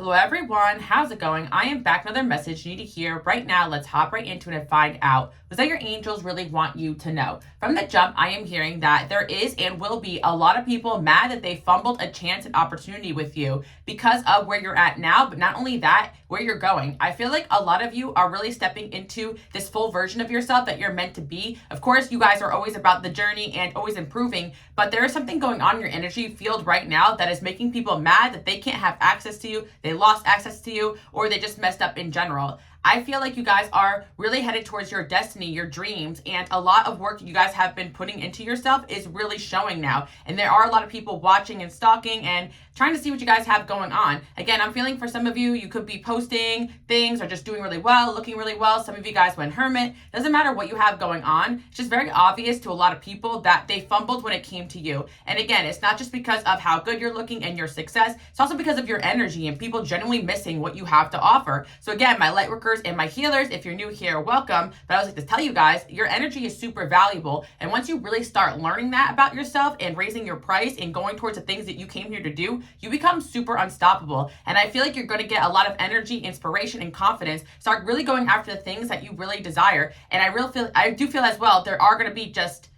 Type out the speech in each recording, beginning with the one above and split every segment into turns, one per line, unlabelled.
Hello everyone, how's it going? I am back with another message you need to hear right now. Let's hop right into it and find out what that your angels really want you to know. From the jump, I am hearing that there is and will be a lot of people mad that they fumbled a chance and opportunity with you because of where you're at now, but not only that, where you're going. I feel like a lot of you are really stepping into this full version of yourself that you're meant to be. Of course, you guys are always about the journey and always improving, but there is something going on in your energy field right now that is making people mad that they can't have access to you. They lost access to you, or they just messed up in general. I feel like you guys are really headed towards your destiny, your dreams, and a lot of work you guys have been putting into yourself is really showing now. And there are a lot of people watching and stalking and trying to see what you guys have going on. Again, I'm feeling for some of you, you could be posting things or just doing really well, looking really well. Some of you guys went hermit. Doesn't matter what you have going on. It's just very obvious to a lot of people that they fumbled when it came to you. And again, it's not just because of how good you're looking and your success. It's also because of your energy and people genuinely missing what you have to offer. So again, my light workers and my healers, if you're new here, welcome. But I always like to tell you guys, your energy is super valuable. And once you really start learning that about yourself and raising your price and going towards the things that you came here to do, you become super unstoppable. And I feel like you're going to get a lot of energy, inspiration, and confidence. Start really going after the things that you really desire. And I do feel as well, there are going to be just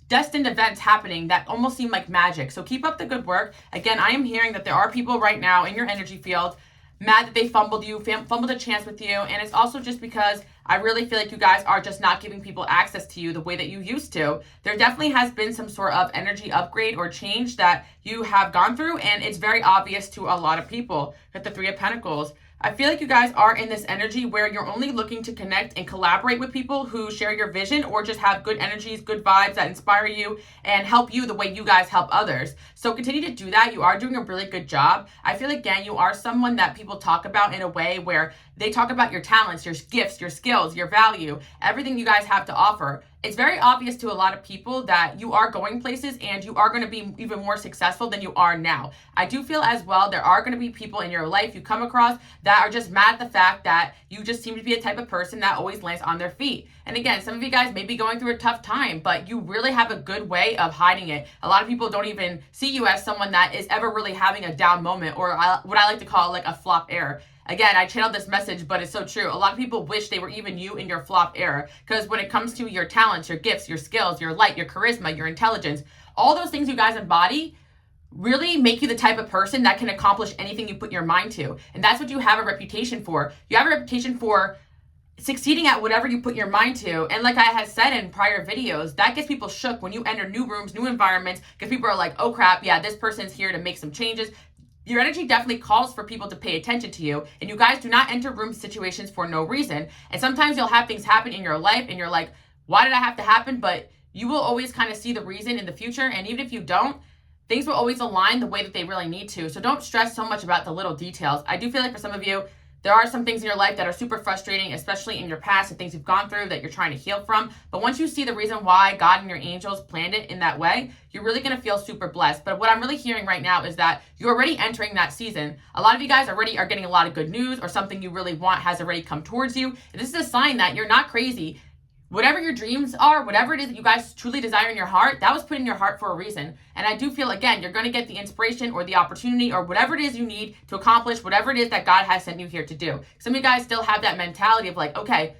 destined events happening that almost seem like magic. So keep up the good work. Again, I am hearing that there are people right now in your energy field mad that they fumbled a chance with you. And it's also just because I really feel like you guys are just not giving people access to you the way that you used to. There definitely has been some sort of energy upgrade or change that you have gone through, and it's very obvious to a lot of people. At the Three of Pentacles, I feel like you guys are in this energy where you're only looking to connect and collaborate with people who share your vision or just have good energies, good vibes that inspire you and help you the way you guys help others. So continue to do that. You are doing a really good job. I feel like, again, you are someone that people talk about in a way where they talk about your talents, your gifts, your skills, your value, everything you guys have to offer. It's very obvious to a lot of people that you are going places and you are going to be even more successful than you are now. I do feel as well there are going to be people in your life you come across that are just mad at the fact that you just seem to be a type of person that always lands on their feet. And again, some of you guys may be going through a tough time, but you really have a good way of hiding it. A lot of people don't even see you as someone that is ever really having a down moment, or what I like to call like a flop era. Again, I channeled this message, but it's so true. A lot of people wish they were even you in your flop era, because when it comes to your talents, your gifts, your skills, your light, your charisma, your intelligence, all those things you guys embody really make you the type of person that can accomplish anything you put your mind to. And that's what you have a reputation for. You have a reputation for succeeding at whatever you put your mind to. And like I had said in prior videos, that gets people shook when you enter new rooms, new environments, because people are like, oh crap, yeah, this person's here to make some changes. Your energy definitely calls for people to pay attention to you, and you guys do not enter room situations for no reason. And sometimes you'll have things happen in your life and you're like, why did that have to happen? But you will always kind of see the reason in the future. And even if you don't, things will always align the way that they really need to. So don't stress so much about the little details. I do feel like for some of you, there are some things in your life that are super frustrating, especially in your past and things you've gone through that you're trying to heal from. But once you see the reason why God and your angels planned it in that way, you're really going to feel super blessed. But what I'm really hearing right now is that you're already entering that season. A lot of you guys already are getting a lot of good news, or something you really want has already come towards you. And this is a sign that you're not crazy. Whatever your dreams are, whatever it is that you guys truly desire in your heart, that was put in your heart for a reason. And I do feel, again, you're going to get the inspiration or the opportunity or whatever it is you need to accomplish whatever it is that God has sent you here to do. Some of you guys still have that mentality of like, okay,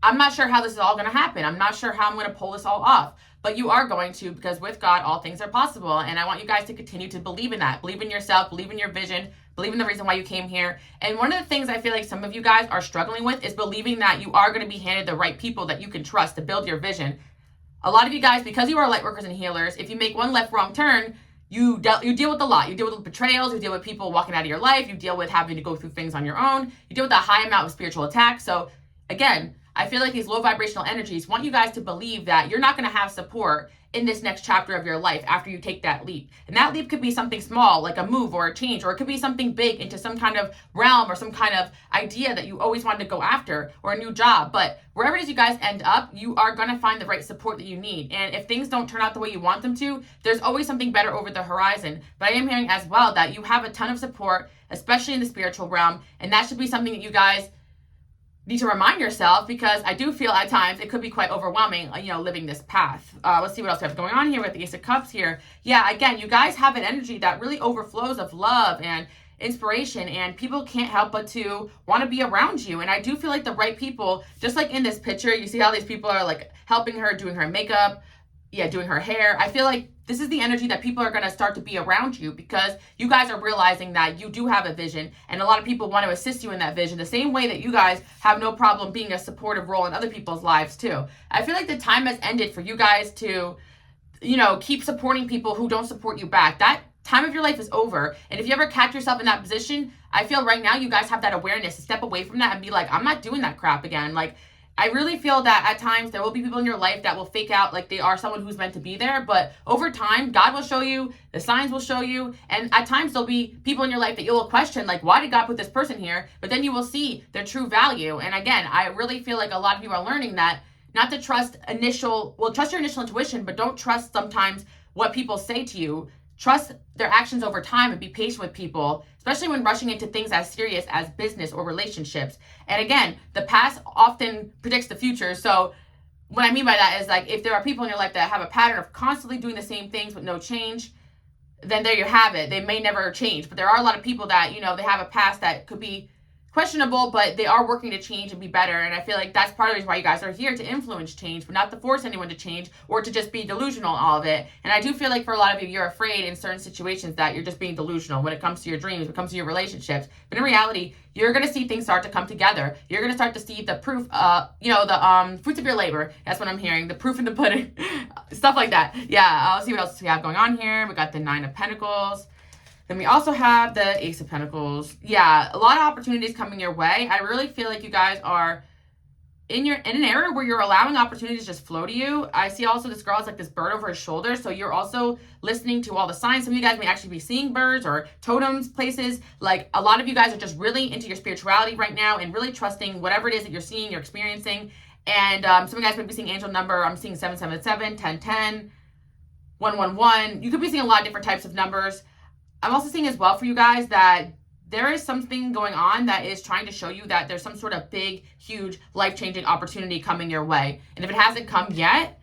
I'm not sure how this is all going to happen. I'm not sure how I'm going to pull this all off. But you are going to, because with God, all things are possible. And I want you guys to continue to believe in that. Believe in yourself, believe in your vision, believe in the reason why you came here. And one of the things I feel like some of you guys are struggling with is believing that you are going to be handed the right people that you can trust to build your vision. A lot of you guys, because you are light workers and healers, if you make one left wrong turn, you deal with a lot. You deal with betrayals, you deal with people walking out of your life, you deal with having to go through things on your own, you deal with a high amount of spiritual attacks. So again, I feel like these low vibrational energies want you guys to believe that you're not going to have support in this next chapter of your life after you take that leap. And that leap could be something small, like a move or a change, or it could be something big into some kind of realm or some kind of idea that you always wanted to go after, or a new job. But wherever it is you guys end up, you are going to find the right support that you need. And if things don't turn out the way you want them to, there's always something better over the horizon. But I am hearing as well that you have a ton of support, especially in the spiritual realm. And that should be something that you guys need to remind yourself, because I do feel at times it could be quite overwhelming, living this path. Let's see what else we have going on here with the Ace of Cups here. Yeah, again, you guys have an energy that really overflows of love, and inspiration, and people can't help but to want to be around you. And I do feel like the right people, just like in this picture, you see how these people are like helping her, doing her makeup, doing her hair. I feel like this is the energy that people are going to start to be around you, because you guys are realizing that you do have a vision, and a lot of people want to assist you in that vision, the same way that you guys have no problem being a supportive role in other people's lives too. I feel like the time has ended for you guys to, keep supporting people who don't support you back. That time of your life is over. And if you ever catch yourself in that position, I feel right now you guys have that awareness to step away from that and be like, I'm not doing that crap again. Like, I really feel that at times there will be people in your life that will fake out like they are someone who's meant to be there. But over time, God will show you, the signs will show you. And at times there'll be people in your life that you will question, like, why did God put this person here? But then you will see their true value. And again, I really feel like a lot of you are learning that not to trust trust your initial intuition, but don't trust sometimes what people say to you. Trust their actions over time and be patient with people, especially when rushing into things as serious as business or relationships. And again, the past often predicts the future. So what I mean by that is, like, if there are people in your life that have a pattern of constantly doing the same things with no change, then there you have it. They may never change. But there are a lot of people that, they have a past that could be questionable, but they are working to change and be better. And I feel like that's part of the reason why you guys are here, to influence change, but not to force anyone to change or to just be delusional in all of it. And I do feel like for a lot of you, you're afraid in certain situations that you're just being delusional when it comes to your dreams, when it comes to your relationships. But in reality, you're going to see things start to come together. You're going to start to see the proof, the fruits of your labor. That's what I'm hearing. The proof in the pudding, stuff like that. Yeah, I'll see what else we have going on here. We got the 9 of Pentacles. Then we also have the Ace of Pentacles. Yeah, a lot of opportunities coming your way. I really feel like you guys are in an area where you're allowing opportunities to just flow to you. I see also this girl has like this bird over his shoulder. So you're also listening to all the signs. Some of you guys may actually be seeing birds or totems, places. Like, a lot of you guys are just really into your spirituality right now and really trusting whatever it is that you're seeing, you're experiencing. And some of you guys might be seeing angel number. I'm seeing 777, 1010, 111. You could be seeing a lot of different types of numbers. I'm also seeing as well for you guys that there is something going on that is trying to show you that there's some sort of big, huge, life-changing opportunity coming your way. And if it hasn't come yet,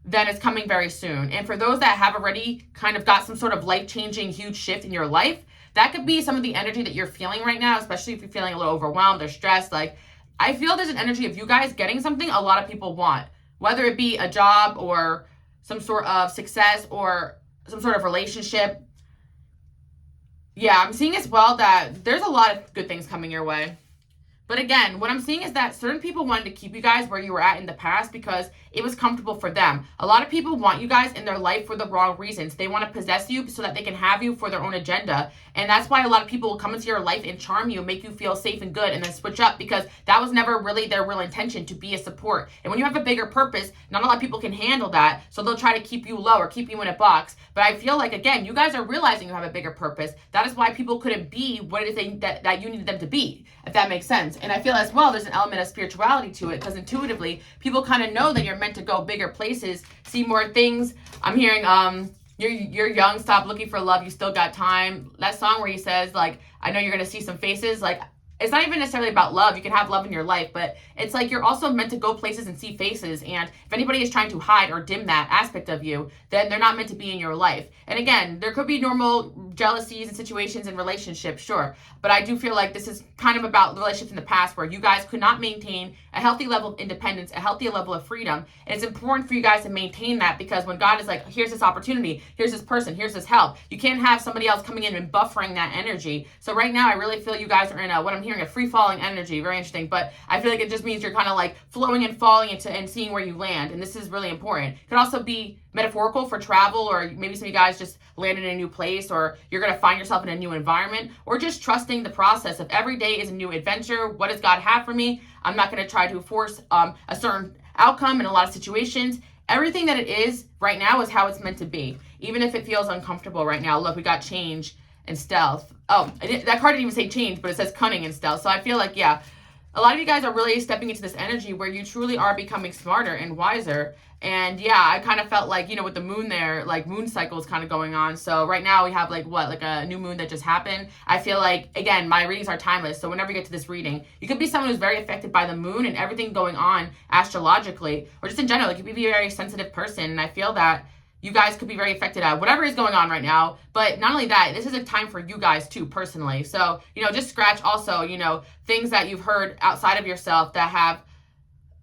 then it's coming very soon. And for those that have already kind of got some sort of life-changing, huge shift in your life, that could be some of the energy that you're feeling right now, especially if you're feeling a little overwhelmed or stressed. Like, I feel there's an energy of you guys getting something a lot of people want, whether it be a job or some sort of success or some sort of relationship. Yeah, I'm seeing as well that there's a lot of good things coming your way. But again, what I'm seeing is that certain people wanted to keep you guys where you were at in the past because it was comfortable for them. A lot of people want you guys in their life for the wrong reasons. They want to possess you so that they can have you for their own agenda. And that's why a lot of people will come into your life and charm you, make you feel safe and good, and then switch up, because that was never really their real intention, to be a support. And when you have a bigger purpose, not a lot of people can handle that. So they'll try to keep you low or keep you in a box. But I feel like, again, you guys are realizing you have a bigger purpose. That is why people couldn't be what it is that you needed them to be, if that makes sense. And I feel as well there's an element of spirituality to it, because intuitively people kind of know that you're meant to go bigger places, see more things. I'm hearing you're young, stop looking for love, you still got time. That song where he says, like, I know you're gonna see some faces. Like, it's not even necessarily about love. You can have love in your life, but it's like you're also meant to go places and see faces. And if anybody is trying to hide or dim that aspect of you, then they're not meant to be in your life. And again, there could be normal jealousies and situations in relationships, sure. But I do feel like this is kind of about the relationships in the past where you guys could not maintain a healthy level of independence, a healthy level of freedom. And it's important for you guys to maintain that, because when God is like, here's this opportunity, here's this person, here's this help, you can't have somebody else coming in and buffering that energy. So right now, I really feel you guys are in what I'm hearing, a free-falling energy. Very interesting. But I feel like it just means you're kind of like flowing and falling into and seeing where you land. And this is really important. It could also be metaphorical for travel, or maybe some of you guys just landed in a new place, or you're going to find yourself in a new environment, or just trusting the process of every day is a new adventure. What does God have for me? I'm not going to try to force a certain outcome in a lot of situations. Everything that it is right now is how it's meant to be, even if it feels uncomfortable right now. Look, we got change and stealth. Oh, that card didn't even say change, but it says cunning and stealth. So I feel like, yeah, a lot of you guys are really stepping into this energy where you truly are becoming smarter and wiser. And yeah, I kind of felt like, with the moon there, like moon cycles kind of going on. So right now we have like a new moon that just happened. I feel like, again, my readings are timeless. So whenever you get to this reading, you could be someone who's very affected by the moon and everything going on astrologically, or just in general. Like, you could be a very sensitive person. And I feel that you guys could be very affected at whatever is going on right now. But not only that, this is a time for you guys too, personally. So, just scratch also, things that you've heard outside of yourself that have,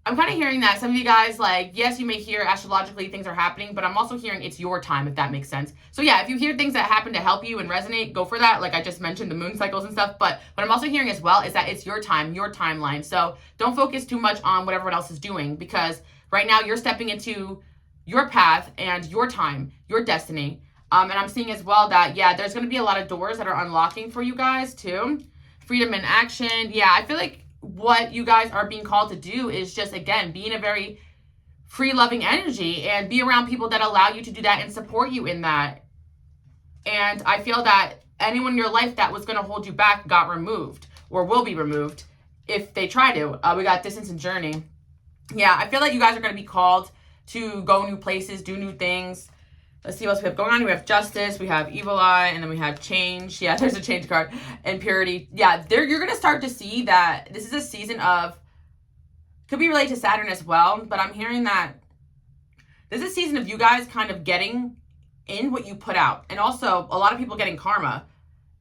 I'm kind of hearing that some of you guys, like, yes, you may hear astrologically things are happening, but I'm also hearing it's your time, if that makes sense. So yeah, if you hear things that happen to help you and resonate, go for that. Like I just mentioned, the moon cycles and stuff. But what I'm also hearing as well is that it's your time, your timeline. So don't focus too much on what everyone else is doing, because right now you're stepping into your path and your time, your destiny. And I'm seeing as well that, yeah, there's going to be a lot of doors that are unlocking for you guys too. Freedom in action. Yeah, I feel like what you guys are being called to do is just, again, be in a very free, loving energy and be around people that allow you to do that and support you in that. And I feel that anyone in your life that was going to hold you back got removed or will be removed if they try to. We got distance and journey. Yeah, I feel like you guys are going to be called to go new places, do new things. Let's see what else we have going on. We have justice, we have evil eye, and then we have change. Yeah, there's a change card. And purity. Yeah, you're going to start to see that this is a season of, could be related to Saturn as well, but I'm hearing that this is a season of you guys kind of getting in what you put out. And also, a lot of people getting karma.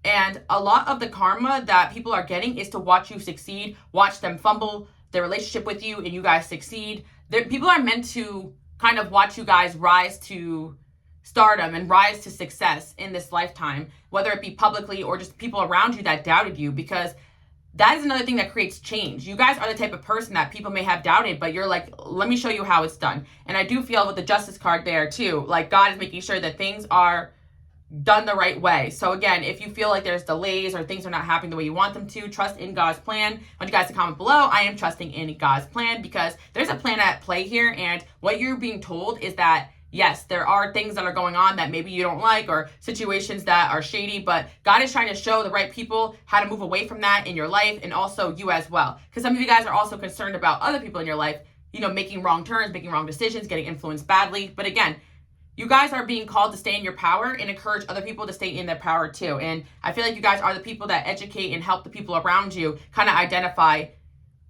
And a lot of the karma that people are getting is to watch you succeed, watch them fumble their relationship with you, and you guys succeed. People are meant to kind of watch you guys rise to stardom and rise to success in this lifetime, whether it be publicly or just people around you that doubted you, because that is another thing that creates change. You guys are the type of person that people may have doubted, but you're like, let me show you how it's done. And I do feel with the justice card there too, like God is making sure that things are done the right way. So again, if you feel like there's delays or things are not happening the way you want them to, trust in God's plan. I want you guys to comment below, I am trusting in God's plan, because there's a plan at play here. And what you're being told is that, yes, there are things that are going on that maybe you don't like, or situations that are shady, but God is trying to show the right people how to move away from that in your life, and also you as well. Because some of you guys are also concerned about other people in your life, making wrong turns, making wrong decisions, getting influenced badly. But again, you guys are being called to stay in your power and encourage other people to stay in their power too. And I feel like you guys are the people that educate and help the people around you kind of identify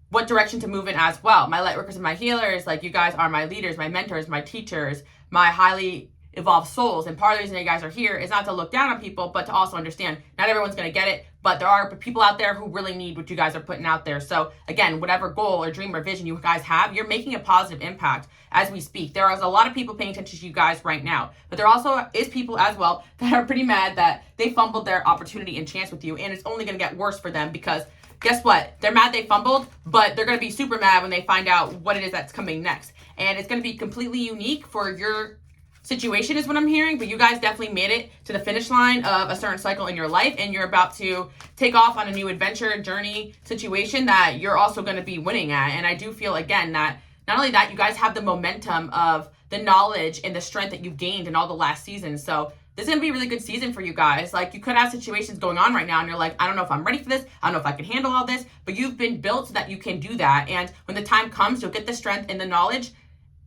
what direction to move in as well. My light workers and my healers, like, you guys are my leaders, my mentors, my teachers, my highly evolved souls. And part of the reason you guys are here is not to look down on people, but to also understand not everyone's going to get it, but there are people out there who really need what you guys are putting out there. So again, whatever goal or dream or vision you guys have, you're making a positive impact as we speak. There is a lot of people paying attention to you guys right now, but there also is people as well that are pretty mad that they fumbled their opportunity and chance with you. And it's only going to get worse for them, because guess what? They're mad they fumbled, but they're going to be super mad when they find out what it is that's coming next. And it's going to be completely unique for your situation is what I'm hearing, but you guys definitely made it to the finish line of a certain cycle in your life, and you're about to take off on a new adventure, journey, situation that you're also going to be winning at. And I do feel, again, that not only that, you guys have the momentum of the knowledge and the strength that you've gained in all the last seasons. So this is going to be a really good season for you guys. Like, you could have situations going on right now and you're like, I don't know if I'm ready for this. I don't know if I can handle all this, but you've been built so that you can do that. And when the time comes, you'll get the strength and the knowledge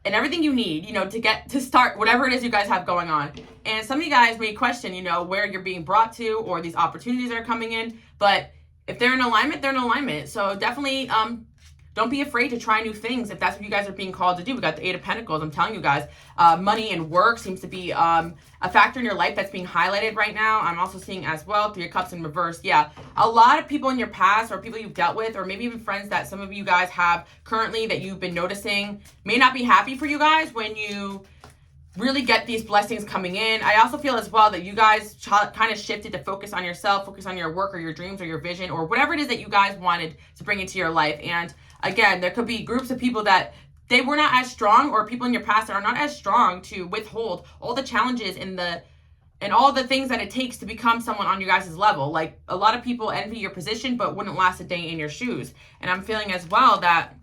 and everything you need, to start whatever it is you guys have going on. And some of you guys may question, where you're being brought to, or these opportunities that are coming in. But if they're in alignment, they're in alignment. So definitely don't be afraid to try new things if that's what you guys are being called to do. We got the Eight of Pentacles. I'm telling you guys, money and work seems to be a factor in your life that's being highlighted right now. I'm also seeing as well Three of Cups in reverse. Yeah, a lot of people in your past, or people you've dealt with, or maybe even friends that some of you guys have currently that you've been noticing, may not be happy for you guys when you really get these blessings coming in. I also feel as well that you guys kind of shifted to focus on yourself, focus on your work or your dreams or your vision or whatever it is that you guys wanted to bring into your life. And again, there could be groups of people that they were not as strong, or people in your past that are not as strong to withhold all the challenges and all the things that it takes to become someone on you guys' level. Like, a lot of people envy your position but wouldn't last a day in your shoes. And I'm feeling as well that,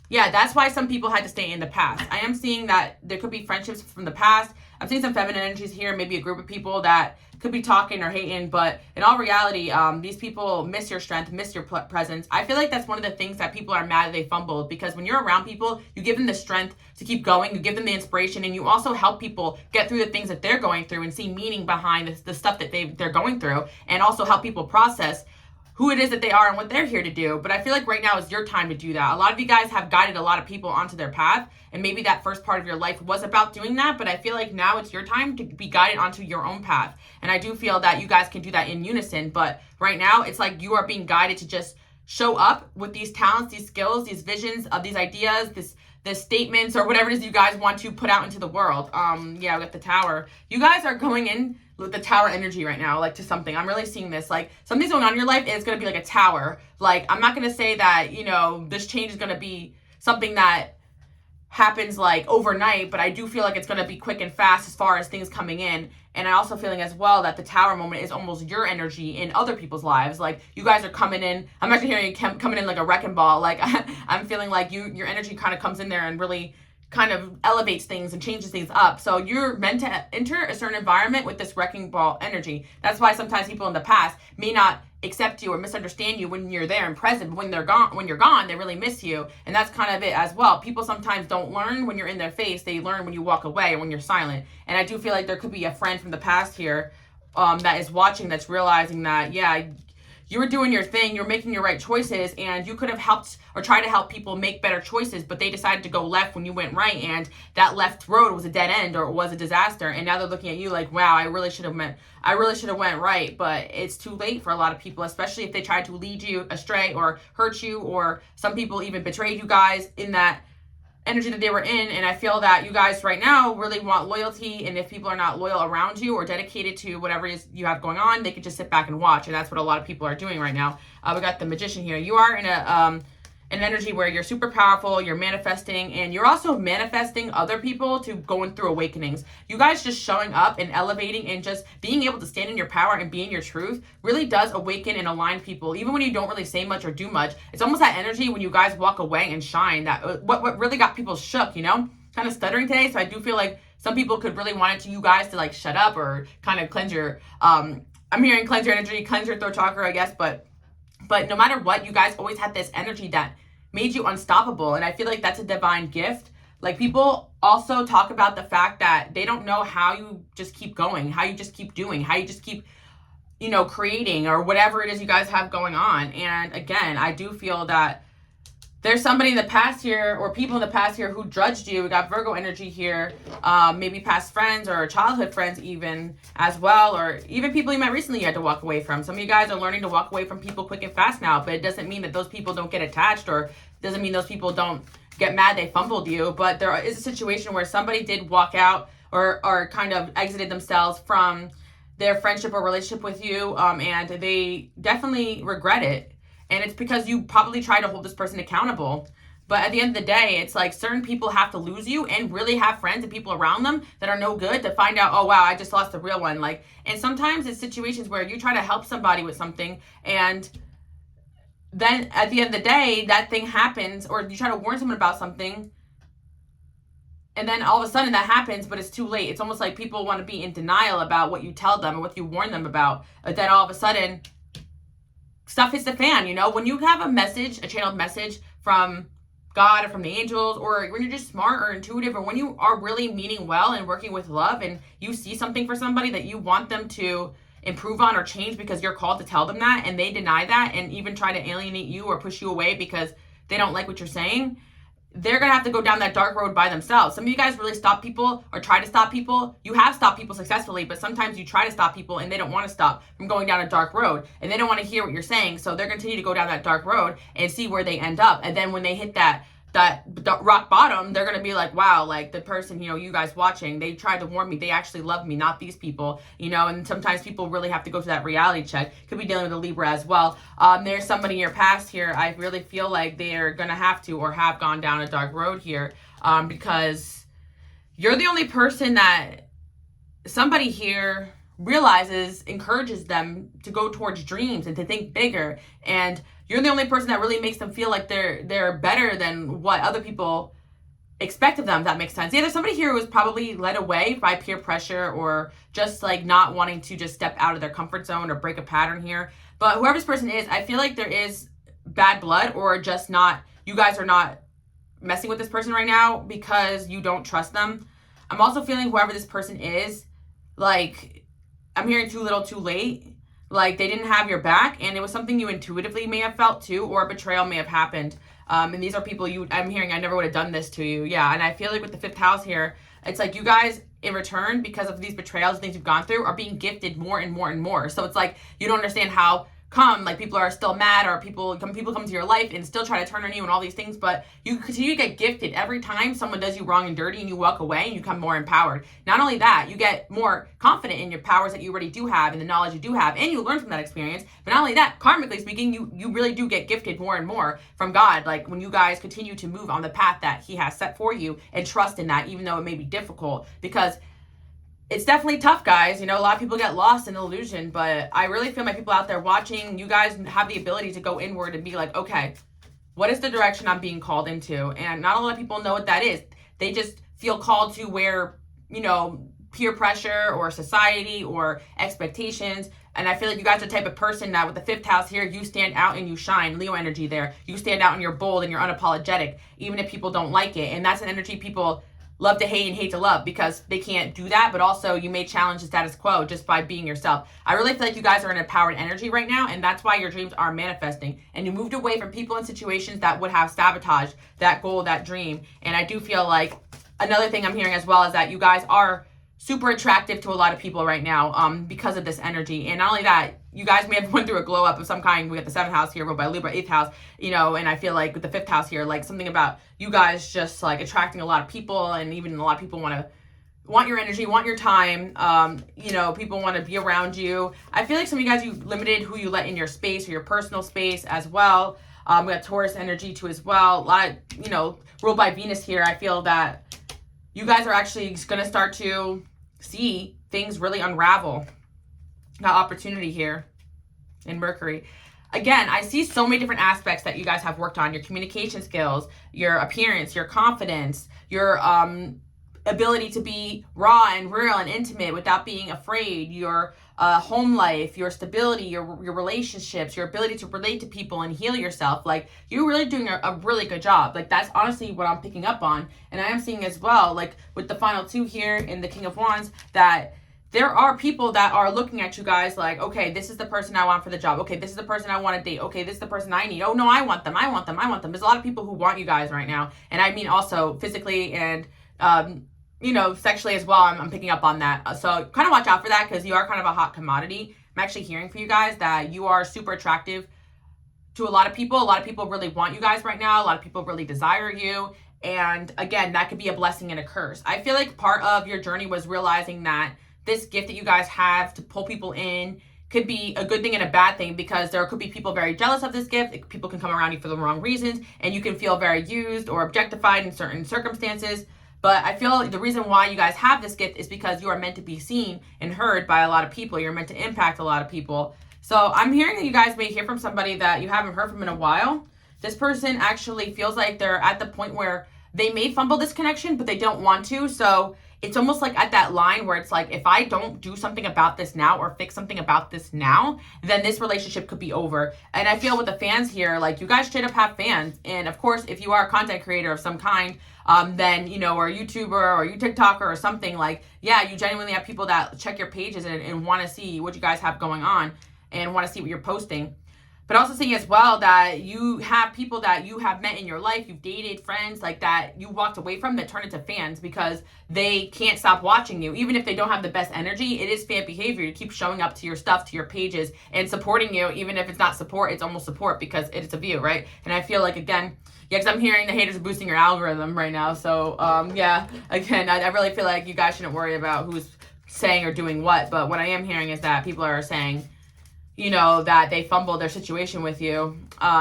yeah, that's why some people had to stay in the past. I am seeing that there could be friendships from the past. I'm seeing some feminine energies here, maybe a group of people that could be talking or hating, but in all reality, these people miss your strength, miss your presence. I feel like that's one of the things that people are mad that they fumbled, because when you're around people, you give them the strength to keep going, you give them the inspiration, and you also help people get through the things that they're going through and see meaning behind the stuff that they're going through, and also help people process who it is that they are and what they're here to do. But I feel like right now is your time to do that. A lot of you guys have guided a lot of people onto their path, and maybe that first part of your life was about doing that, but I feel like now it's your time to be guided onto your own path. And I do feel that you guys can do that in unison, but right now it's like you are being guided to just show up with these talents, these skills, these visions of these ideas, the statements, or whatever it is you guys want to put out into the world. Yeah, with the Tower. You guys are going in with the Tower energy right now, like to something. I'm really seeing this. Like something's going on in your life, and it's going to be like a tower. Like I'm not going to say that, you know, this change is going to be something that happens like overnight, but I do feel like it's going to be quick and fast as far as things coming in. And I also feeling as well that the Tower moment is almost your energy in other people's lives. Like you guys are coming in. I'm actually hearing you coming in like a wrecking ball. Like I'm feeling like your energy kind of comes in there and really kind of elevates things and changes things up. So you're meant to enter a certain environment with this wrecking ball energy. That's why sometimes people in the past may not accept you or misunderstand you when you're there and present, but when you're gone, they really miss you. And that's kind of it as well. People sometimes don't learn when you're in their face. They learn when you walk away or when you're silent. And I do feel like there could be a friend from the past here that is watching, that's realizing that, yeah, you were doing your thing, you're making your right choices, and you could have helped or tried to help people make better choices, but they decided to go left when you went right, and that left road was a dead end or it was a disaster. And now they're looking at you like, wow, I really should have went right. But it's too late for a lot of people, especially if they tried to lead you astray or hurt you, or some people even betrayed you guys in that energy that they were in. And I feel that you guys right now really want loyalty, and if people are not loyal around you or dedicated to whatever it is you have going on, they can just sit back and watch. And that's what a lot of people are doing right now. We got the Magician here. You are in an energy where you're super powerful, you're manifesting, and you're also manifesting other people to going through awakenings. You guys just showing up and elevating and just being able to stand in your power and be in your truth really does awaken and align people. Even when you don't really say much or do much, it's almost that energy when you guys walk away and shine, that what really got people shook, you know? Kind of stuttering today, so I do feel like some people could really want it to you guys to like shut up or kind of cleanse your, I'm hearing cleanse your energy, cleanse your throat chakra, I guess, but no matter what, you guys always had this energy that made you unstoppable. And I feel like that's a divine gift. Like people also talk about the fact that they don't know how you just keep going, how you just keep doing, how you just keep, you know, creating or whatever it is you guys have going on. And again, I do feel that there's somebody in the past here or people in the past here who judged you. We got Virgo energy here, maybe past friends or childhood friends even as well, or even people you met recently you had to walk away from. Some of you guys are learning to walk away from people quick and fast now, but it doesn't mean that those people don't get attached, or doesn't mean those people don't get mad they fumbled you. But there is a situation where somebody did walk out or kind of exited themselves from their friendship or relationship with you, and they definitely regret it. And it's because you probably try to hold this person accountable. But at the end of the day, it's like certain people have to lose you and really have friends and people around them that are no good to find out, oh, wow, I just lost a real one. Like, and sometimes it's situations where you try to help somebody with something, and then at the end of the day, that thing happens, or you try to warn someone about something, and then all of a sudden that happens, but it's too late. It's almost like people want to be in denial about what you tell them or what you warn them about. But then all of a sudden, stuff hits the fan, you know? When you have a message, a channeled message from God or from the angels, or when you're just smart or intuitive, or when you are really meaning well and working with love, and you see something for somebody that you want them to improve on or change because you're called to tell them that, and they deny that and even try to alienate you or push you away because they don't like what you're saying, they're going to have to go down that dark road by themselves. Some of you guys really stop people or try to stop people. You have stopped people successfully, but sometimes you try to stop people and they don't want to stop from going down a dark road, and they don't want to hear what you're saying. So they're going to continue to go down that dark road and see where they end up. And then when they hit that rock bottom, they're going to be like, wow, like the person, you know, you guys watching, they tried to warn me. They actually love me, not these people, you know. And sometimes people really have to go through that reality check. Could be dealing with a Libra as well. There's somebody in your past here. I really feel like they're going to have to or have gone down a dark road here, because you're the only person that somebody here realizes encourages them to go towards dreams and to think bigger. And you're the only person that really makes them feel like they're better than what other people expect of them, if that makes sense. Yeah, there's somebody here who was probably led away by peer pressure or just like not wanting to just step out of their comfort zone or break a pattern here. But whoever this person is, I feel like there is bad blood, or just not, you guys are not messing with this person right now because you don't trust them. I'm also feeling whoever this person is, like, I'm hearing too little too late. like they didn't have your back, and it was something you intuitively may have felt too, or a betrayal may have happened. And these are people I'm hearing, I never would have done this to you. Yeah, and I feel like with the 5th house here, it's like you guys in return, because of these betrayals, things you've gone through, are being gifted more and more and more. So it's like you don't understand how come like people are still mad, or people come to your life and still try to turn on you and all these things, but you continue to get gifted every time someone does you wrong and dirty, and you walk away and you become more empowered. Not only that, you get more confident in your powers that you already do have and the knowledge you do have, and you learn from that experience. But not only that, karmically speaking, you really do get gifted more and more from God, like when you guys continue to move on the path that he has set for you, and trust in that, even though it may be difficult, because it's definitely tough, guys. You know, a lot of people get lost in illusion, but I really feel my people out there watching, you guys have the ability to go inward and be like, okay, what is the direction I'm being called into? And not a lot of people know what that is. They just feel called to where, you know, peer pressure or society or expectations. And I feel like you guys are the type of person that with the 5th house here, you stand out and you shine. Leo energy there. You stand out and you're bold and you're unapologetic, even if people don't like it. And that's an energy people love to hate and hate to love, because they can't do that, but also you may challenge the status quo just by being yourself. I really feel like you guys are in a powered energy right now, and that's why your dreams are manifesting, and you moved away from people and situations that would have sabotaged that goal, that dream. And I do feel like another thing I'm hearing as well is that you guys are super attractive to a lot of people right now because of this energy. And not only that, you guys may have went through a glow up of some kind. We got the 7th house here, ruled by Libra, 8th house, you know, and I feel like with the 5th house here, like something about you guys just like attracting a lot of people, and even a lot of people want your energy, want your time. You know, people want to be around you. I feel like some of you guys, you limited who you let in your space or your personal space as well. We got Taurus energy too as well. A lot of, you know, ruled by Venus here. I feel that you guys are actually going to start to see things really unravel. Got opportunity here in Mercury. Again, I see so many different aspects that you guys have worked on. Your communication skills, your appearance, your confidence, your ability to be raw and real and intimate without being afraid, your home life, your stability, your relationships, your ability to relate to people and heal yourself. Like, you're really doing a really good job. Like, that's honestly what I'm picking up on. And I am seeing as well, like with the final 2 here in the King of Wands, that there are people that are looking at you guys like, okay, this is the person I want for the job. Okay, this is the person I want to date. Okay, this is the person I need. Oh, no, I want them. I want them. I want them. There's a lot of people who want you guys right now. And I mean also physically and, you know, sexually as well. I'm picking up on that. So kind of watch out for that, because you are kind of a hot commodity. I'm actually hearing for you guys that you are super attractive to a lot of people. A lot of people really want you guys right now. A lot of people really desire you. And again, that could be a blessing and a curse. I feel like part of your journey was realizing that this gift that you guys have to pull people in could be a good thing and a bad thing, because there could be people very jealous of this gift. People can come around you for the wrong reasons, and you can feel very used or objectified in certain circumstances. But I feel like the reason why you guys have this gift is because you are meant to be seen and heard by a lot of people. You're meant to impact a lot of people. So I'm hearing that you guys may hear from somebody that you haven't heard from in a while. This person actually feels like they're at the point where they may fumble this connection, but they don't want to. So it's almost like at that line where it's like, if I don't do something about this now or fix something about this now, then this relationship could be over. And I feel with the fans here, like you guys straight up have fans. And of course, if you are a content creator of some kind, then, you know, or a YouTuber or you TikToker or something, like, yeah, you genuinely have people that check your pages and want to see what you guys have going on and want to see what you're posting. But also seeing as well that you have people that you have met in your life, you've dated, friends like that you walked away from, that turn into fans because they can't stop watching you. Even if they don't have the best energy, it is fan behavior to keep showing up to your stuff, to your pages, and supporting you. Even if it's not support, it's almost support because it's a view, right? And I feel like, again, yeah, because I'm hearing the haters are boosting your algorithm right now. So, yeah, again, I really feel like you guys shouldn't worry about who's saying or doing what. But what I am hearing is that people are saying, you know, that they fumbled their situation with you.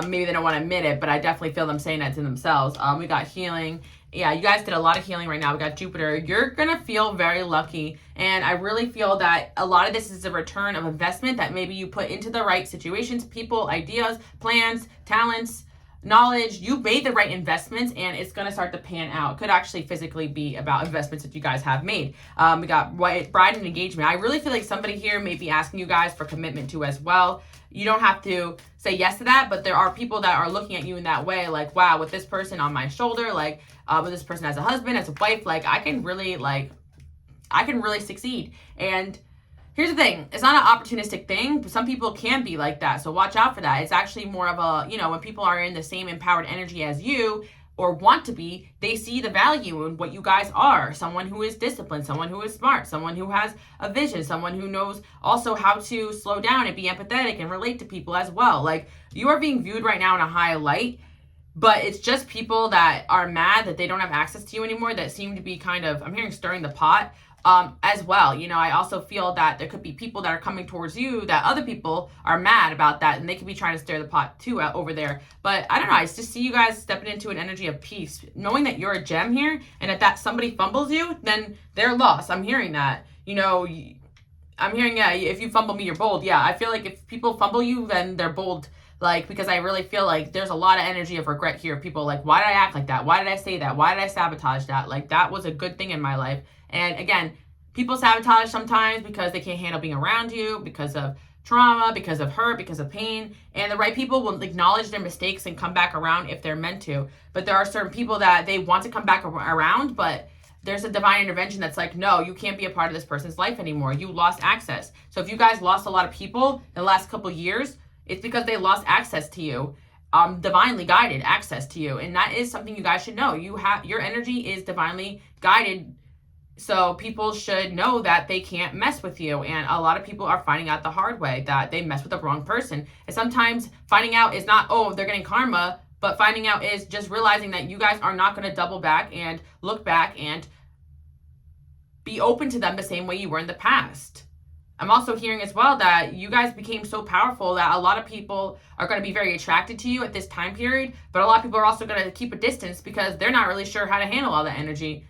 Maybe they don't want to admit it, but I definitely feel them saying that to themselves. We got healing. Yeah, you guys did a lot of healing right now. We got Jupiter. You're going to feel very lucky. And I really feel that a lot of this is a return of investment that maybe you put into the right situations, people, ideas, plans, talents, knowledge. You made the right investments, and it's going to start to pan out. Could actually physically be about investments that you guys have made. We got bride and engagement. I really feel like somebody here may be asking you guys for commitment too as well. You don't have to say yes to that, but there are people that are looking at you in that way, like, wow, with this person on my shoulder, like with this person as a husband, as a wife, like I can really succeed. And here's the thing. It's not an opportunistic thing. But some people can be like that. So watch out for that. It's actually more of a, you know, when people are in the same empowered energy as you or want to be, they see the value in what you guys are. Someone who is disciplined, someone who is smart, someone who has a vision, someone who knows also how to slow down and be empathetic and relate to people as well. Like, you are being viewed right now in a high light, but it's just people that are mad that they don't have access to you anymore that seem to be kind of, I'm hearing stirring the pot. As well, you know, I also feel that there could be people that are coming towards you that other people are mad about that, and they could be trying to stir the pot too over there. But I don't know, I just see you guys stepping into an energy of peace, knowing that you're a gem here, and if that somebody fumbles you, then they're lost. I'm hearing that. You know, I'm hearing, yeah, if you fumble me, you're bold. Yeah, I feel like if people fumble you, then they're bold. Like, because I really feel like there's a lot of energy of regret here. People like, why did I act like that? Why did I say that? Why did I sabotage that? Like, that was a good thing in my life. And again, people sabotage sometimes because they can't handle being around you, because of trauma, because of hurt, because of pain. And the right people will acknowledge their mistakes and come back around if they're meant to. But there are certain people that they want to come back around, but there's a divine intervention that's like, no, you can't be a part of this person's life anymore. You lost access. So if you guys lost a lot of people in the last couple of years, it's because they lost access to you. Divinely guided access to you. And that is something you guys should know. Your energy is divinely guided. So people should know that they can't mess with you. And a lot of people are finding out the hard way that they mess with the wrong person. And sometimes finding out is not, oh, they're getting karma, but finding out is just realizing that you guys are not going to double back and look back and be open to them the same way you were in the past. I'm also hearing as well that you guys became so powerful that a lot of people are going to be very attracted to you at this time period, but a lot of people are also going to keep a distance because they're not really sure how to handle all that energy.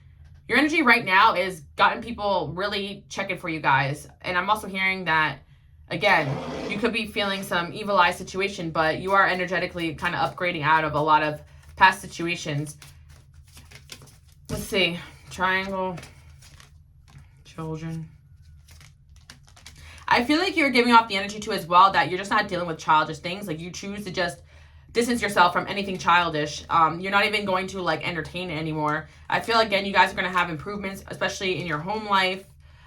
Your energy right now is gotten people really checking for you guys. And I'm also hearing that, again, you could be feeling some evil eye situation, but you are energetically kind of upgrading out of a lot of past situations. Let's see. Triangle. Children. I feel like you're giving off the energy too as well that you're just not dealing with childish things. Like, you choose to just distance yourself from anything childish. You're not even going to like entertain it anymore. I feel like, again, you guys are going to have improvements, especially in your home life.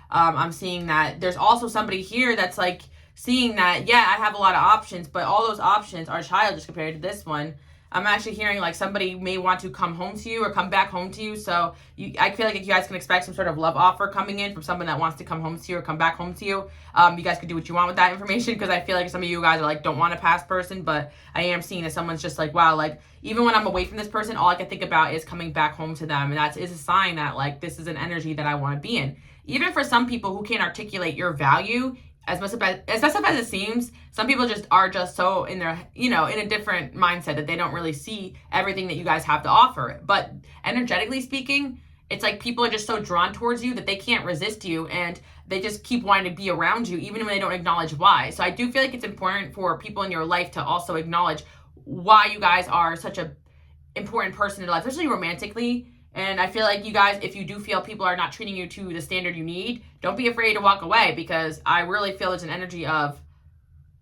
I'm seeing that there's also somebody here that's like seeing that, yeah, I have a lot of options, but all those options are childish compared to this one. I'm actually hearing like somebody may want to come home to you or come back home to you. So I feel like you guys can expect some sort of love offer coming in from someone that wants to come home to you or come back home to you. You guys can do what you want with that information, because I feel like some of you guys are like, don't want a past person, but I am seeing that someone's just like, wow, like even when I'm away from this person, all I can think about is coming back home to them. And that is a sign that like this is an energy that I want to be in. Even for some people who can't articulate your value, as messed up as it seems, some people just are just so in their, you know, in a different mindset that they don't really see everything that you guys have to offer. But energetically speaking, it's like people are just so drawn towards you that they can't resist you, and they just keep wanting to be around you even when they don't acknowledge why. So I do feel like it's important for people in your life to also acknowledge why you guys are such a important person in life, especially romantically. And I feel like you guys, if you do feel people are not treating you to the standard you need, don't be afraid to walk away, because I really feel it's an energy of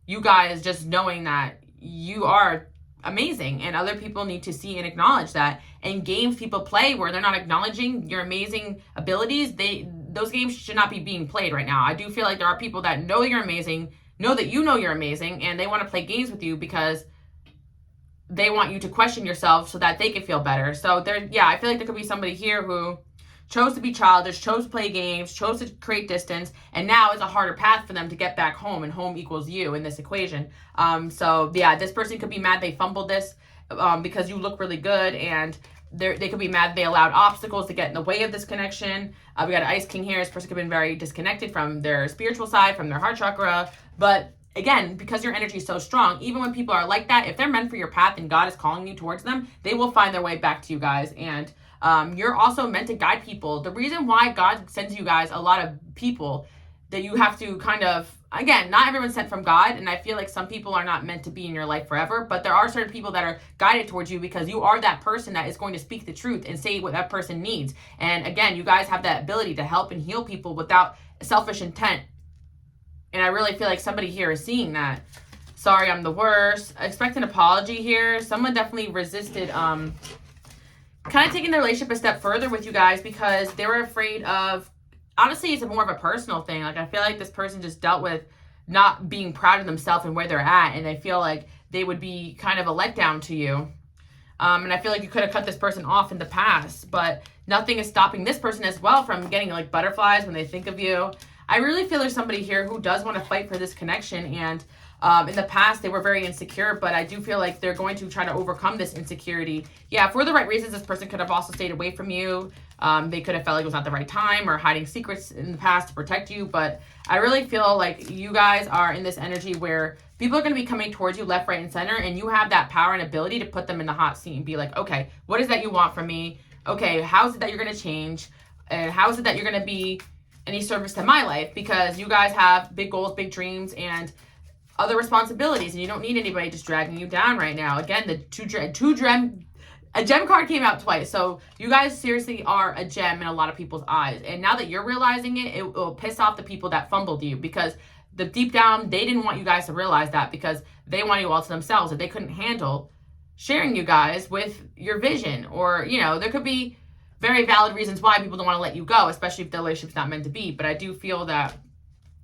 you guys just knowing that you are amazing, and other people need to see and acknowledge that. And games people play where they're not acknowledging your amazing abilities, those games should not be being played right now. I do feel like there are people that know you're amazing, know that you know you're amazing, and they want to play games with you because they want you to question yourself so that they can feel better. So I feel like there could be somebody here who chose to be childish, chose to play games, chose to create distance, and now it's a harder path for them to get back home, and home equals you in this equation. This person could be mad they fumbled this because you look really good, and they could be mad they allowed obstacles to get in the way of this connection. We got an Ice King here. This person could have been very disconnected from their spiritual side, from their heart chakra, but again, because your energy is so strong, even when people are like that, if they're meant for your path and God is calling you towards them, they will find their way back to you guys. And you're also meant to guide people. The reason why God sends you guys a lot of people that you have to kind of, again, not everyone's sent from God, and I feel like some people are not meant to be in your life forever, but there are certain people that are guided towards you because you are that person that is going to speak the truth and say what that person needs. And again, you guys have that ability to help and heal people without selfish intent. And I really feel like somebody here is seeing that. Sorry, I'm the worst. I expect an apology here. Someone definitely resisted kind of taking their relationship a step further with you guys because they were afraid of honestly, it's more of a personal thing. Like, I feel like this person just dealt with not being proud of themselves and where they're at, and they feel like they would be kind of a letdown to you. And I feel like you could have cut this person off in the past, but nothing is stopping this person as well from getting like butterflies when they think of you. I really feel there's somebody here who does want to fight for this connection, and in the past they were very insecure, but I do feel like they're going to try to overcome this insecurity. Yeah, for the right reasons, this person could have also stayed away from you. They could have felt like it was not the right time, or hiding secrets in the past to protect you, but I really feel like you guys are in this energy where people are going to be coming towards you left, right, and center, and you have that power and ability to put them in the hot seat and be like, okay, what is that you want from me? Okay, how is it that you're going to change? And how is it that you're going to be any service to my life? Because you guys have big goals, big dreams, and other responsibilities, and you don't need anybody just dragging you down right now. Again, a gem card came out twice, so you guys seriously are a gem in a lot of people's eyes. And now that you're realizing it, it will piss off the people that fumbled you, because the deep down, they didn't want you guys to realize that, because they want you all to themselves, that they couldn't handle sharing you guys with your vision. Or, you know, there could be very valid reasons why people don't want to let you go, especially if the relationship's not meant to be. But I do feel that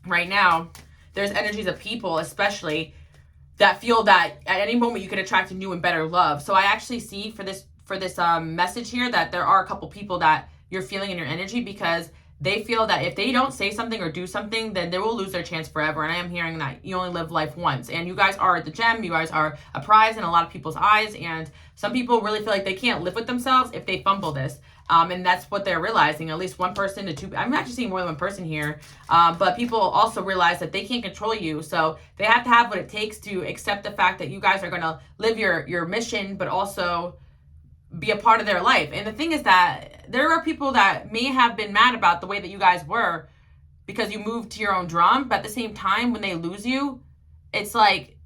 right now, there's energies of people, especially, that feel that at any moment you can attract a new and better love. So I actually see for this message here that there are a couple people that you're feeling in your energy, because they feel that if they don't say something or do something, then they will lose their chance forever. And I am hearing that you only live life once. And you guys are the gem. You guys are a prize in a lot of people's eyes. And some people really feel like they can't live with themselves if they fumble this. And that's what they're realizing. At least one person to two. I'm actually seeing more than one person here. But people also realize that they can't control you. So they have to have what it takes to accept the fact that you guys are going to live your mission, but also be a part of their life. And the thing is that there are people that may have been mad about the way that you guys were because you moved to your own drum, but at the same time, when they lose you, it's like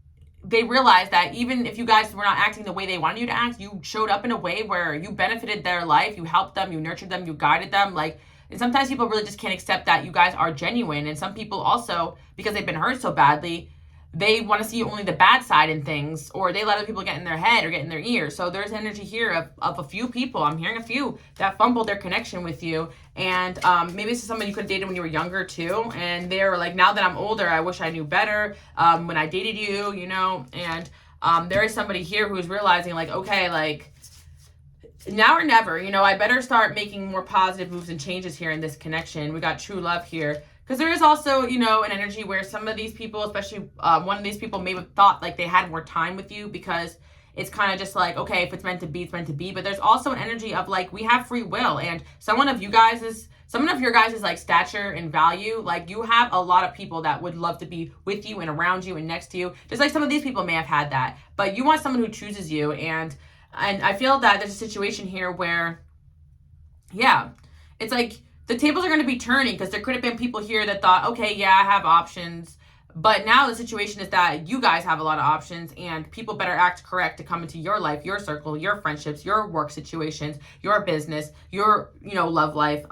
they realize that even if you guys were not acting the way they wanted you to act, you showed up in a way where you benefited their life, you helped them, you nurtured them, you guided them. Like, and sometimes people really just can't accept that you guys are genuine. And some people also, because they've been hurt so badly, they want to see only the bad side in things, or they let other people get in their head or get in their ear. So there's energy here of a few people, I'm hearing a few, that fumbled their connection with you. And maybe this is somebody you could have dated when you were younger too. And they were like, now that I'm older, I wish I knew better when I dated you, you know. And there is somebody here who's realizing like, okay, like, now or never, you know, I better start making more positive moves and changes here in this connection. We got true love here. Because there is also, you know, an energy where some of these people, especially one of these people, may have thought like they had more time with you, because it's kind of just like, okay, if it's meant to be, it's meant to be. But there's also an energy of like, we have free will, and someone of your guys' like stature and value, like you have a lot of people that would love to be with you and around you and next to you. Just like some of these people may have had that, but you want someone who chooses you. And I feel that there's a situation here where, yeah, it's like, the tables are going to be turning, because there could have been people here that thought, okay, yeah, I have options. But now the situation is that you guys have a lot of options, and people better act correct to come into your life, your circle, your friendships, your work situations, your business, your, you know, love life.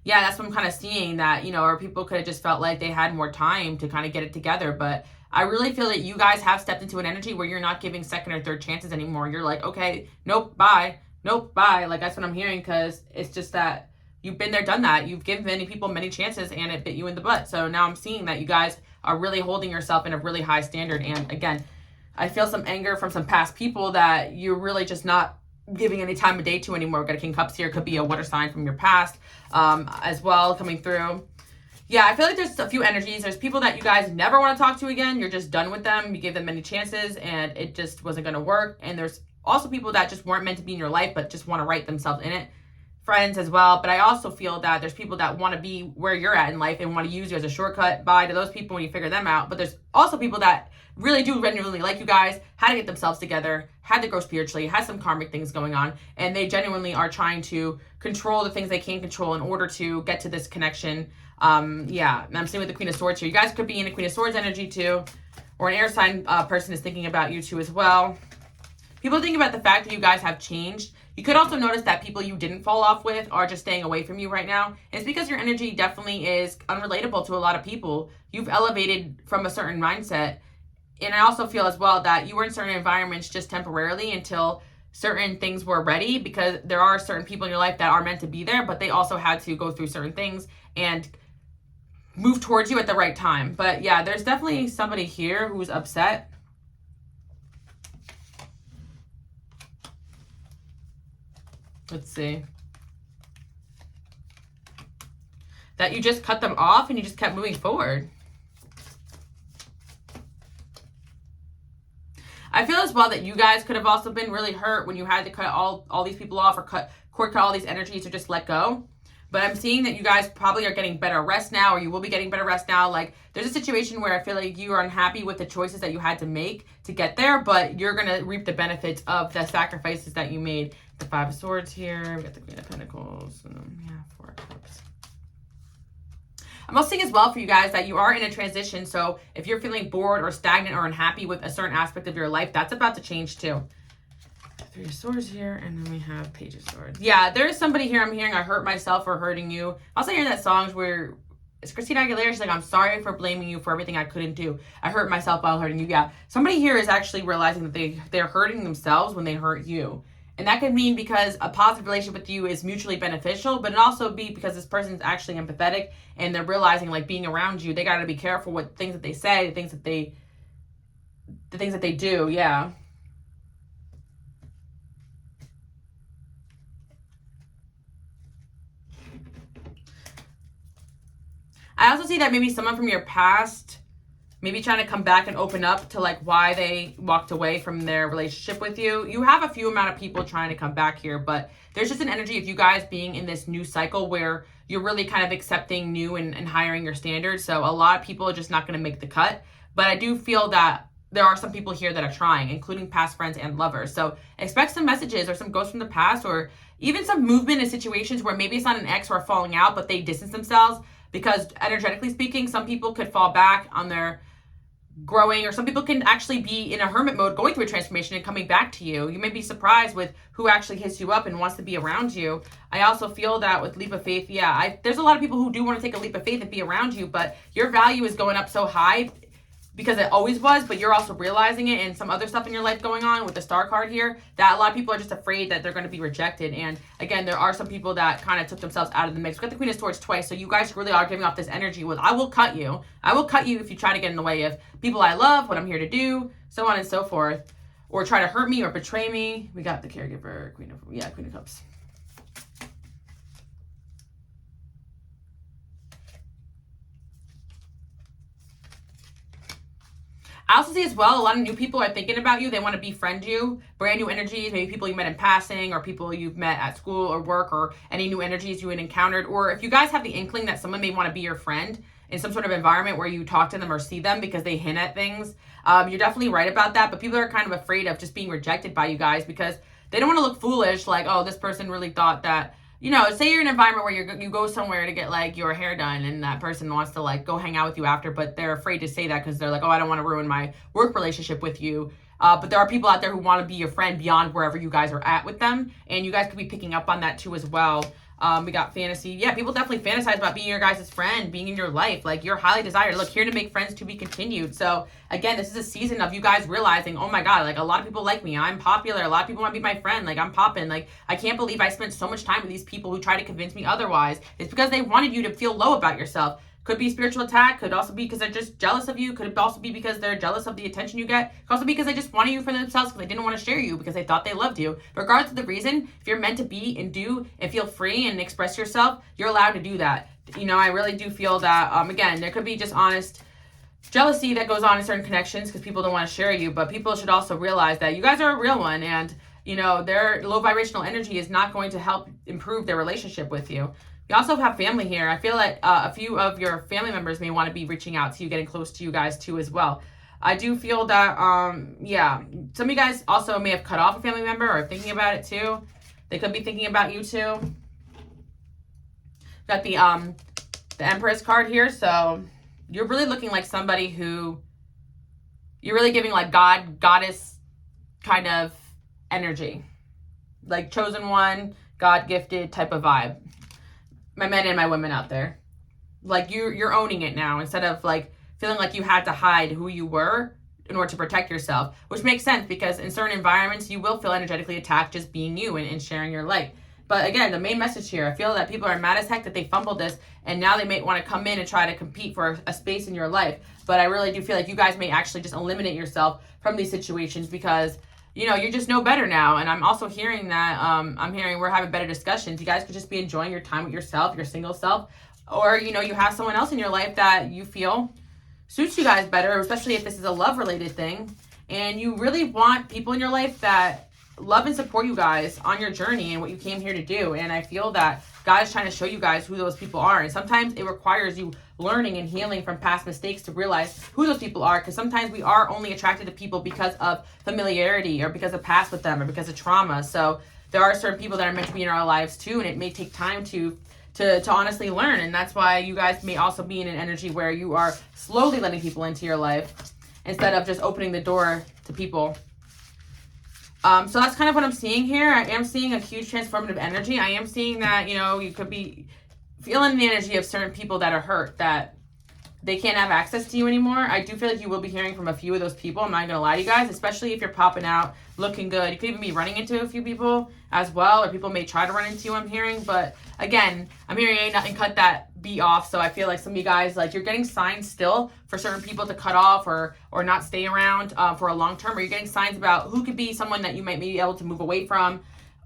Yeah, that's what I'm kind of seeing, that, you know, or people could have just felt like they had more time to kind of get it together. But I really feel that you guys have stepped into an energy where you're not giving second or third chances anymore. You're like, okay, nope, bye. Nope, bye. Like, that's what I'm hearing, because it's just that you've been there, done that. You've given many people many chances, and it bit you in the butt. So now I'm seeing that you guys are really holding yourself in a really high standard. And again, I feel some anger from some past people that you're really just not giving any time of day to anymore. We've got a King Cups here. Could be a water sign from your past as well coming through. Yeah, I feel like there's a few energies. There's people that you guys never want to talk to again. You're just done with them. You gave them many chances, and it just wasn't going to work. And there's also people that just weren't meant to be in your life, but just want to write themselves in it. Friends as well. But I also feel that there's people that want to be where you're at in life and want to use you as a shortcut. Bye to those people when you figure them out. But there's also people that really do genuinely like you guys, had to get themselves together, had to grow spiritually, has some karmic things going on, and they genuinely are trying to control the things they can't control in order to get to this connection. Yeah, and I'm seeing with the Queen of Swords here. You guys could be in a Queen of Swords energy too, or an air sign person is thinking about you too as well. People think about the fact that you guys have changed. You could also notice that people you didn't fall off with are just staying away from you right now. And it's because your energy definitely is unrelatable to a lot of people. You've elevated from a certain mindset. And I also feel as well that you were in certain environments just temporarily until certain things were ready, because there are certain people in your life that are meant to be there, but they also had to go through certain things and move towards you at the right time. But yeah, there's definitely somebody here who's upset. Let's see. That you just cut them off and you just kept moving forward. I feel as well that you guys could have also been really hurt when you had to cut all these people off, or cut all these energies, or just let go. But I'm seeing that you guys probably are getting better rest now, or you will be getting better rest now. Like, there's a situation where I feel like you are unhappy with the choices that you had to make to get there, but you're going to reap the benefits of the sacrifices that you made. The Five of Swords here. We got the Queen of Pentacles. Yeah, Four of Cups. I'm also seeing as well for you guys that you are in a transition. So if you're feeling bored or stagnant or unhappy with a certain aspect of your life, that's about to change too. Three of Swords here, and then we have Page of Swords. Yeah, there is somebody here I'm hearing, I hurt myself for hurting you. I also hear that songs where it's Christina Aguilera. She's like, I'm sorry for blaming you for everything I couldn't do. I hurt myself while hurting you. Yeah, somebody here is actually realizing that they're hurting themselves when they hurt you. And that could mean because a positive relationship with you is mutually beneficial, but it also be because this person's actually empathetic and they're realizing, like, being around you, they got to be careful with things that they say, the things that they do. Yeah. I also see that maybe someone from your past maybe trying to come back and open up to, like, why they walked away from their relationship with you. You have a few amount of people trying to come back here, but there's just an energy of you guys being in this new cycle where you're really kind of accepting new and hiring your standards. So a lot of people are just not going to make the cut. But I do feel that there are some people here that are trying, including past friends and lovers. So expect some messages or some ghosts from the past, or even some movement in situations where maybe it's not an ex or falling out, but they distance themselves. Because energetically speaking, some people could fall back on their growing, or some people can actually be in a hermit mode going through a transformation and coming back to you. You may be surprised with who actually hits you up and wants to be around you. I also feel that with leap of faith, yeah, there's a lot of people who do want to take a leap of faith and be around you, but your value is going up so high because it always was, but you're also realizing it, and some other stuff in your life going on with the Star card here, that a lot of people are just afraid that they're going to be rejected. And again, there are some people that kind of took themselves out of the mix. We got the Queen of Swords twice, so you guys really are giving off this energy with, I will cut you. I will cut you if you try to get in the way of people I love, what I'm here to do, so on and so forth, or try to hurt me or betray me. We got the Caregiver, Queen of Cups. I also see as well, a lot of new people are thinking about you. They want to befriend you. Brand new energies, maybe people you met in passing, or people you've met at school or work, or any new energies you had encountered. Or if you guys have the inkling that someone may want to be your friend in some sort of environment where you talk to them or see them because they hint at things, you're definitely right about that. But people are kind of afraid of just being rejected by you guys because they don't want to look foolish, like, oh, this person really thought that, you know, say you're in an environment where you go somewhere to get, like, your hair done, and that person wants to, like, go hang out with you after, but they're afraid to say that because they're like, oh, I don't want to ruin my work relationship with you. But there are people out there who want to be your friend beyond wherever you guys are at with them, and you guys could be picking up on that too as well. We got fantasy. Yeah, people definitely fantasize about being your guys' friend, being in your life. Like, you're highly desired. Look, here to make friends to be continued. So, again, this is a season of you guys realizing, oh my God, like, a lot of people like me. I'm popular. A lot of people want to be my friend. Like, I'm popping. Like, I can't believe I spent so much time with these people who try to convince me otherwise. It's because they wanted you to feel low about yourself. Could be spiritual attack. Could also be because they're just jealous of you. Could also be because they're jealous of the attention you get. Could also be because they just wanted you for themselves because they didn't want to share you because they thought they loved you. Regardless of the reason, if you're meant to be and do and feel free and express yourself, you're allowed to do that. You know, I really do feel that, again, there could be just honest jealousy that goes on in certain connections because people don't want to share you, but people should also realize that you guys are a real one, and, you know, their low vibrational energy is not going to help improve their relationship with you. You also have family here. I feel like a few of your family members may want to be reaching out to you, getting close to you guys too as well. I do feel that, yeah, some of you guys also may have cut off a family member or thinking about it too. They could be thinking about you too. Got the Empress card here. So you're really looking like somebody who, you're really giving like goddess kind of energy. Like chosen one, God gifted type of vibe. My men and my women out there, like you're owning it now instead of like feeling like you had to hide who you were. in order to protect yourself, which makes sense because in certain environments, you will feel energetically attacked just being you and sharing your light. But again, the main message here, I feel that people are mad as heck that they fumbled this, and now they may want to come in and try to compete for a space in your life. But I really do feel like you guys may actually just eliminate yourself from these situations because, you know, you just know better now. And I'm also hearing that, I'm hearing we're having better discussions. You guys could just be enjoying your time with yourself, your single self, or, you know, you have someone else in your life that you feel suits you guys better, especially if this is a love-related thing. And you really want people in your life that love and support you guys on your journey and what you came here to do. And I feel that God is trying to show you guys who those people are. And sometimes it requires you learning and healing from past mistakes to realize who those people are. Because sometimes we are only attracted to people because of familiarity or because of past with them or because of trauma. So there are certain people that are meant to be in our lives too. And it may take time to honestly learn. And that's why you guys may also be in an energy where you are slowly letting people into your life instead of just opening the door to people. So that's kind of what I'm seeing here. I am seeing a huge transformative energy. I am seeing that, you know, you could be feeling the energy of certain people that are hurt, that they can't have access to you anymore. I do feel like you will be hearing from a few of those people. I'm not going to lie to you guys, especially if you're popping out, looking good. You could even be running into a few people as well, or people may try to run into you, I'm hearing. But again, I'm hearing ain't nothing, cut that be off. So I feel like some of you guys, like, you're getting signs still for certain people to cut off or not stay around for a long term, or you're getting signs about who could be someone that you might be able to move away from,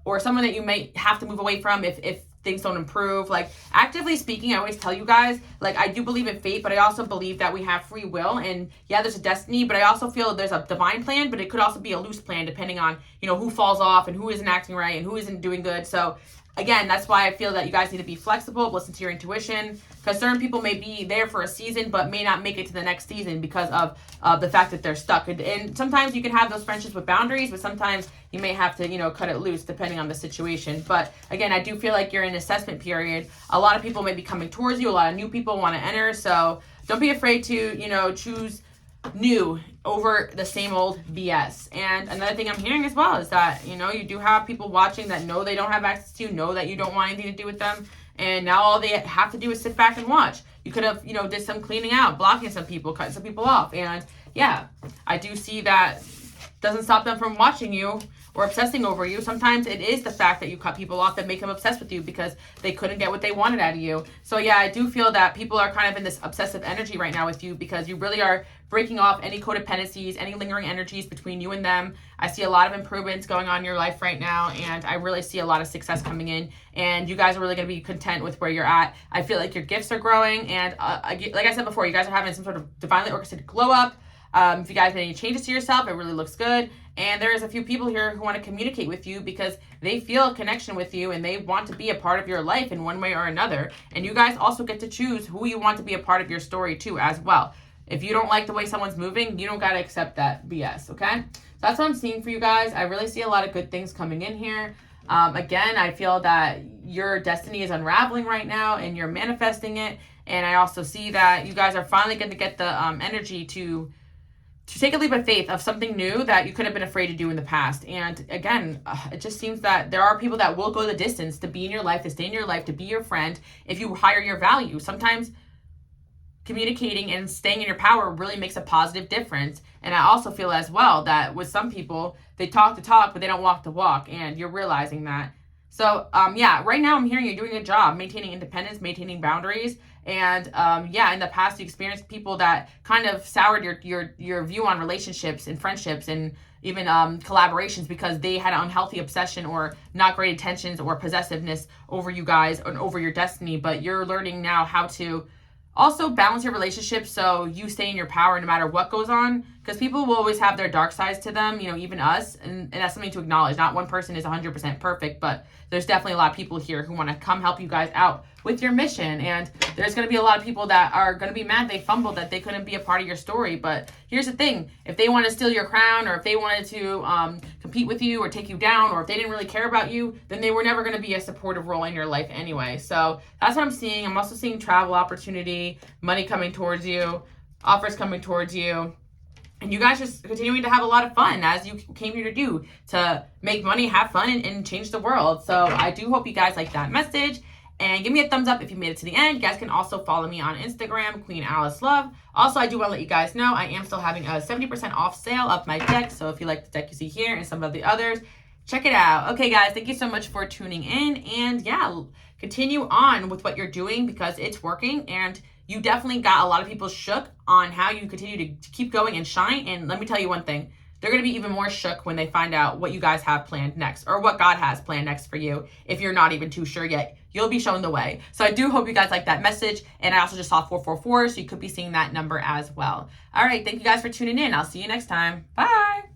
or someone that you might have to move away from if things don't improve. Like, actively speaking, I always tell you guys, like, I do believe in fate, but I also believe that we have free will, and yeah, there's a destiny, but I also feel there's a divine plan, but it could also be a loose plan depending on, you know, who falls off and who isn't acting right and who isn't doing good. So again, that's why I feel that you guys need to be flexible, listen to your intuition, because certain people may be there for a season but may not make it to the next season because of the fact that they're stuck. And sometimes you can have those friendships with boundaries, but sometimes you may have to, you know, cut it loose depending on the situation. But again, I do feel like you're in an assessment period. A lot of people may be coming towards you. A lot of new people want to enter. So don't be afraid to, you know, choose new over the same old BS. And another thing I'm hearing as well is that, you know, you do have people watching that know they don't have access to you, know that you don't want anything to do with them, and now all they have to do is sit back and watch. You could have, you know, did some cleaning out, blocking some people, cutting some people off. And yeah, I do see that doesn't stop them from watching you or obsessing over you. Sometimes it is the fact that you cut people off that make them obsessed with you because they couldn't get what they wanted out of you. So yeah, I do feel that people are kind of in this obsessive energy right now with you because you really are breaking off any codependencies, any lingering energies between you and them. I see a lot of improvements going on in your life right now, and I really see a lot of success coming in, and you guys are really going to be content with where you're at. I feel like your gifts are growing, and like I said before, you guys are having some sort of divinely orchestrated glow up. If you guys made any changes to yourself, it really looks good. And there's a few people here who want to communicate with you because they feel a connection with you and they want to be a part of your life in one way or another. And you guys also get to choose who you want to be a part of your story too as well. If you don't like the way someone's moving, you don't got to accept that BS, okay? So that's what I'm seeing for you guys. I really see a lot of good things coming in here. Again, I feel that your destiny is unraveling right now and you're manifesting it. And I also see that you guys are finally going to get the energy to take a leap of faith of something new that you could have been afraid to do in the past. And again, it just seems that there are people that will go the distance to be in your life, to stay in your life, to be your friend if you hire your value. Sometimes communicating and staying in your power really makes a positive difference. And I also feel as well that with some people, they talk the talk, but they don't walk the walk. And you're realizing that. So, yeah, right now I'm hearing you're doing a job maintaining independence, maintaining boundaries. And yeah, in the past, you experienced people that kind of soured your view on relationships and friendships and even collaborations because they had an unhealthy obsession or not great intentions or possessiveness over you guys and over your destiny. But you're learning now how to also balance your relationships so you stay in your power no matter what goes on, because people will always have their dark sides to them, you know, even us, and that's something to acknowledge. Not one person is 100% perfect, but there's definitely a lot of people here who want to come help you guys out with your mission. And there's going to be a lot of people that are going to be mad they fumbled, that they couldn't be a part of your story. But here's the thing, if they want to steal your crown, or if they wanted to compete with you or take you down, or if they didn't really care about you, then they were never going to be a supportive role in your life anyway. So that's what I'm seeing. I'm also seeing travel opportunity, money coming towards you, offers coming towards you. And you guys just continuing to have a lot of fun as you came here to do, to make money, have fun, and change the world. So I do hope you guys like that message. And give me a thumbs up if you made it to the end. You guys can also follow me on Instagram, Queen Alice Love. Also, I do want to let you guys know I am still having a 70% off sale of my deck. So if you like the deck you see here and some of the others, check it out. Okay, guys, thank you so much for tuning in. And yeah, continue on with what you're doing because it's working. And you definitely got a lot of people shook on how you continue to keep going and shine. And let me tell you one thing. They're going to be even more shook when they find out what you guys have planned next or what God has planned next for you if you're not even too sure yet. You'll be shown the way. So I do hope you guys like that message. And I also just saw 444, so you could be seeing that number as well. All right, thank you guys for tuning in. I'll see you next time. Bye.